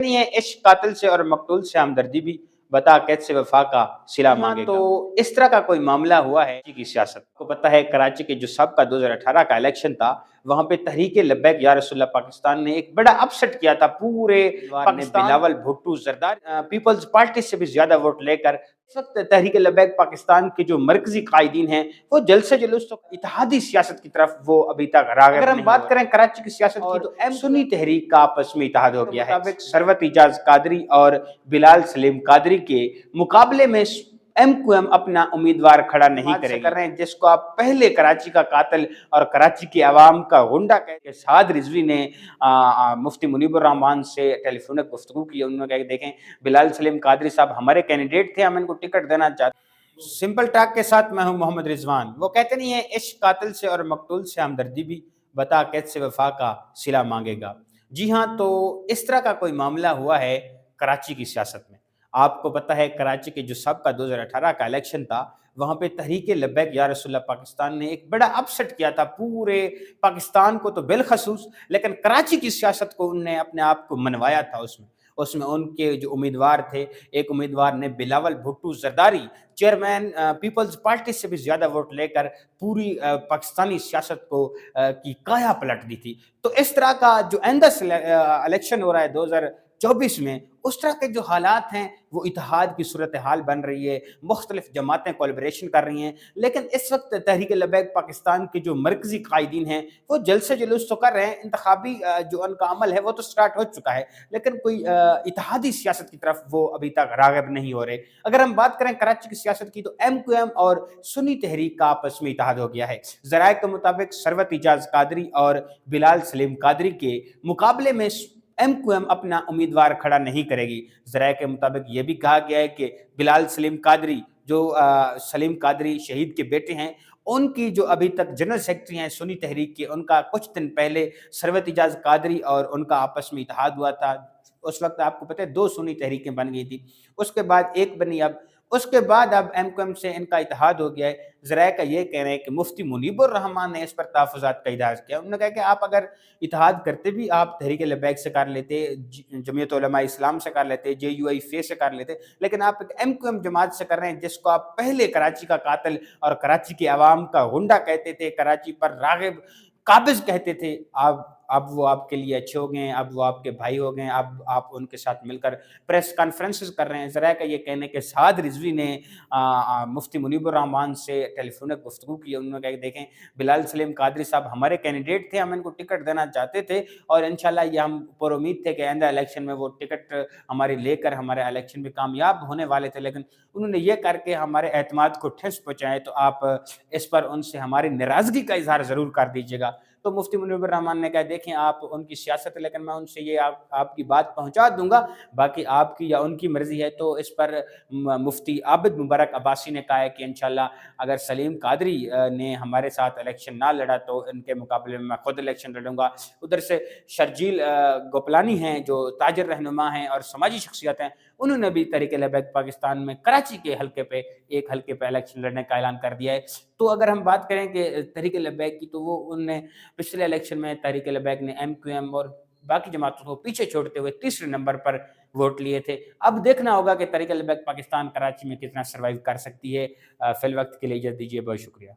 نہیں ہے عشق قاتل سے اور مقتول سے ہمدردی بھی بتا قید سے وفا کا صلہ مانگے گا۔ تو اس طرح کا کوئی معاملہ ہوا ہے کی سیاست کو پتہ ہے کراچی کے جو سابقہ 2018 کا الیکشن تھا وہاں پہ تحریک لبیک یا رسول اللہ پاکستان نے ایک بڑا اپسٹ کیا تھا پورے پاکستان۔ بلاول بھٹو زرداری پیپلز پارٹی سے بھی زیادہ ووٹ لے کر اس وقت تحریک لبیک پاکستان کے جو مرکزی قائدین ہیں وہ جلد سے جلد اس وقت اتحادی سیاست کی طرف وہ ابھی تک راغب نہیں۔ اگر ہم بات کریں کراچی کی سیاست کی تو سنی تحریک کا آپس میں اتحاد ہو گیا ہے۔ ثروت اعجاز قادری اور بلال سلیم قادری کے مقابلے میں ایم کیو ایم اپنا امیدوار کھڑا نہیں کرے گی، جس کو آپ پہلے کراچی کا قاتل اور کراچی کی عوام کا غنڈہ کہتے ہیں۔ سعد رضوی نے مفتی منیب الرحمان سے ٹیلی فونک گفتگو کی، انہوں نے کہا کہ دیکھیں بلال سلیم قادری صاحب ہمارے کینڈیڈیٹ تھے، ہم ان کو ٹکٹ دینا چاہتے ہیں۔ سمپل ٹاک کے ساتھ میں ہوں محمد رضوان۔ وہ کہتے نہیں ہیں عشق قاتل سے اور مقتول سے ہمدردی بھی بتا قید سے وفا کا صلہ مانگے گا۔ جی ہاں، تو اس طرح کا کوئی معاملہ ہوا ہے کراچی کی سیاست میں۔ آپ کو پتہ ہے کراچی کے جو سابقہ 2018 کا الیکشن تھا وہاں پہ تحریک لبیک یا رسول اللہ پاکستان نے ایک بڑا اپسٹ کیا تھا پورے پاکستان کو تو بالخصوص، لیکن کراچی کی سیاست کو انہوں نے اپنے آپ کو منوایا تھا۔ اس میں ان کے جو امیدوار تھے، ایک امیدوار نے بلاول بھٹو زرداری چیئرمین پیپلز پارٹی سے بھی زیادہ ووٹ لے کر پوری پاکستانی سیاست کو کی کایا پلٹ دی تھی۔ تو اس طرح کا جو آئندہ الیکشن ہو رہا ہے 2024 میں، اس طرح کے جو حالات ہیں وہ اتحاد کی صورتحال بن رہی ہے، مختلف جماعتیں کولیبریشن کر رہی ہیں، لیکن اس وقت تحریک لبیک پاکستان کے جو مرکزی قائدین ہیں وہ جلد سے جلد تو کر رہے ہیں، انتخابی جو ان کا عمل ہے وہ تو سٹارٹ ہو چکا ہے، لیکن کوئی اتحادی سیاست کی طرف وہ ابھی تک راغب نہیں ہو رہے۔ اگر ہم بات کریں کراچی کی سیاست کی تو ایم کیو ایم اور سنی تحریک کا آپس میں اتحاد ہو گیا ہے۔ ذرائع کے مطابق ثروت اعجاز قادری اور بلال سلیم قادری کے مقابلے میں ایم کیو ایم اپنا امیدوار کھڑا نہیں کرے گی۔ ذرائع کے مطابق یہ بھی کہا گیا ہے کہ بلال سلیم قادری جو سلیم قادری شہید کے بیٹے ہیں، ان کی جو ابھی تک جنرل سیکرٹری ہیں سنی تحریک کے، ان کا کچھ دن پہلے ثروت اعجاز قادری اور ان کا آپس میں اتحاد ہوا تھا۔ اس وقت آپ کو پتہ ہے 2 سنی تحریکیں بن گئی تھی، اس کے بعد ایک بنی، اس کے بعد اب ایم کیو ایم سے ان کا اتحاد ہو گیا ہے۔ ذرائع کا یہ کہہ رہے ہیں کہ مفتی منیب الرحمان نے اس پر تحفظات کا اظہار کیا، انہوں نے کہا کہ آپ اگر اتحاد کرتے بھی آپ تحریک لبیک سے کر لیتے، جمعیت علماء اسلام سے کر لیتے، جے یو آئی فے سے کر لیتے، لیکن آپ ایک ایم کیو ایم جماعت سے کر رہے ہیں جس کو آپ پہلے کراچی کا قاتل اور کراچی کی عوام کا غنڈہ کہتے تھے، کراچی پر راغب قابض کہتے تھے، اب وہ آپ کے لیے اچھے ہو گئے ہیں، اب وہ آپ کے بھائی ہو گئے ہیں، اب آپ ان کے ساتھ مل کر پریس کانفرنسز کر رہے ہیں۔ ذرائع کا یہ کہنے کہ سعد رضوی نے مفتی منیب الرحمان سے ٹیلی فونک گفتگو کی، انہوں نے کہا کہ دیکھیں بلال سلیم قادری صاحب ہمارے کینڈیڈیٹ تھے، ہم ان کو ٹکٹ دینا چاہتے تھے اور انشاءاللہ یہ ہم پر امید تھے کہ آئندہ الیکشن میں وہ ٹکٹ ہماری لے کر ہمارے الیکشن میں کامیاب ہونے والے تھے، لیکن انہوں نے یہ کر کے ہمارے اعتماد کو ٹھیس پہنچائے، تو آپ اس پر ان سے ہماری ناراضگی کا اظہار ضرور کر دیجیے گا۔ تو مفتی منیب الرحمان نے کہا دیکھیں آپ ان کی سیاست ہے، لیکن میں ان سے یہ آپ کی بات پہنچا دوں گا، باقی آپ کی یا ان کی مرضی ہے۔ تو اس پر مفتی عابد مبارک عباسی نے کہا ہے کہ انشاءاللہ اگر سلیم قادری نے ہمارے ساتھ الیکشن نہ لڑا تو ان کے مقابلے میں خود الیکشن لڑوں گا۔ ادھر سے شرجیل گوپلانی ہیں جو تاجر رہنما ہیں اور سماجی شخصیت ہیں، انہوں نے بھی تحریک لبیک پاکستان میں کراچی کے ایک حلقے پہ الیکشن لڑنے کا اعلان کر دیا ہے۔ تو اگر ہم بات کریں کہ تحریک لبیک کی تو وہ انہوں نے پچھلے الیکشن میں تحریک لبیک نے ایم کیو ایم اور باقی جماعتوں کو پیچھے چھوڑتے ہوئے تیسرے نمبر پر ووٹ لیے تھے۔ اب دیکھنا ہوگا کہ تحریک لبیک پاکستان کراچی میں کتنا سروائیو کر سکتی ہے۔ فی الوقت کے لیے اجازت دیجیے، بہت شکریہ۔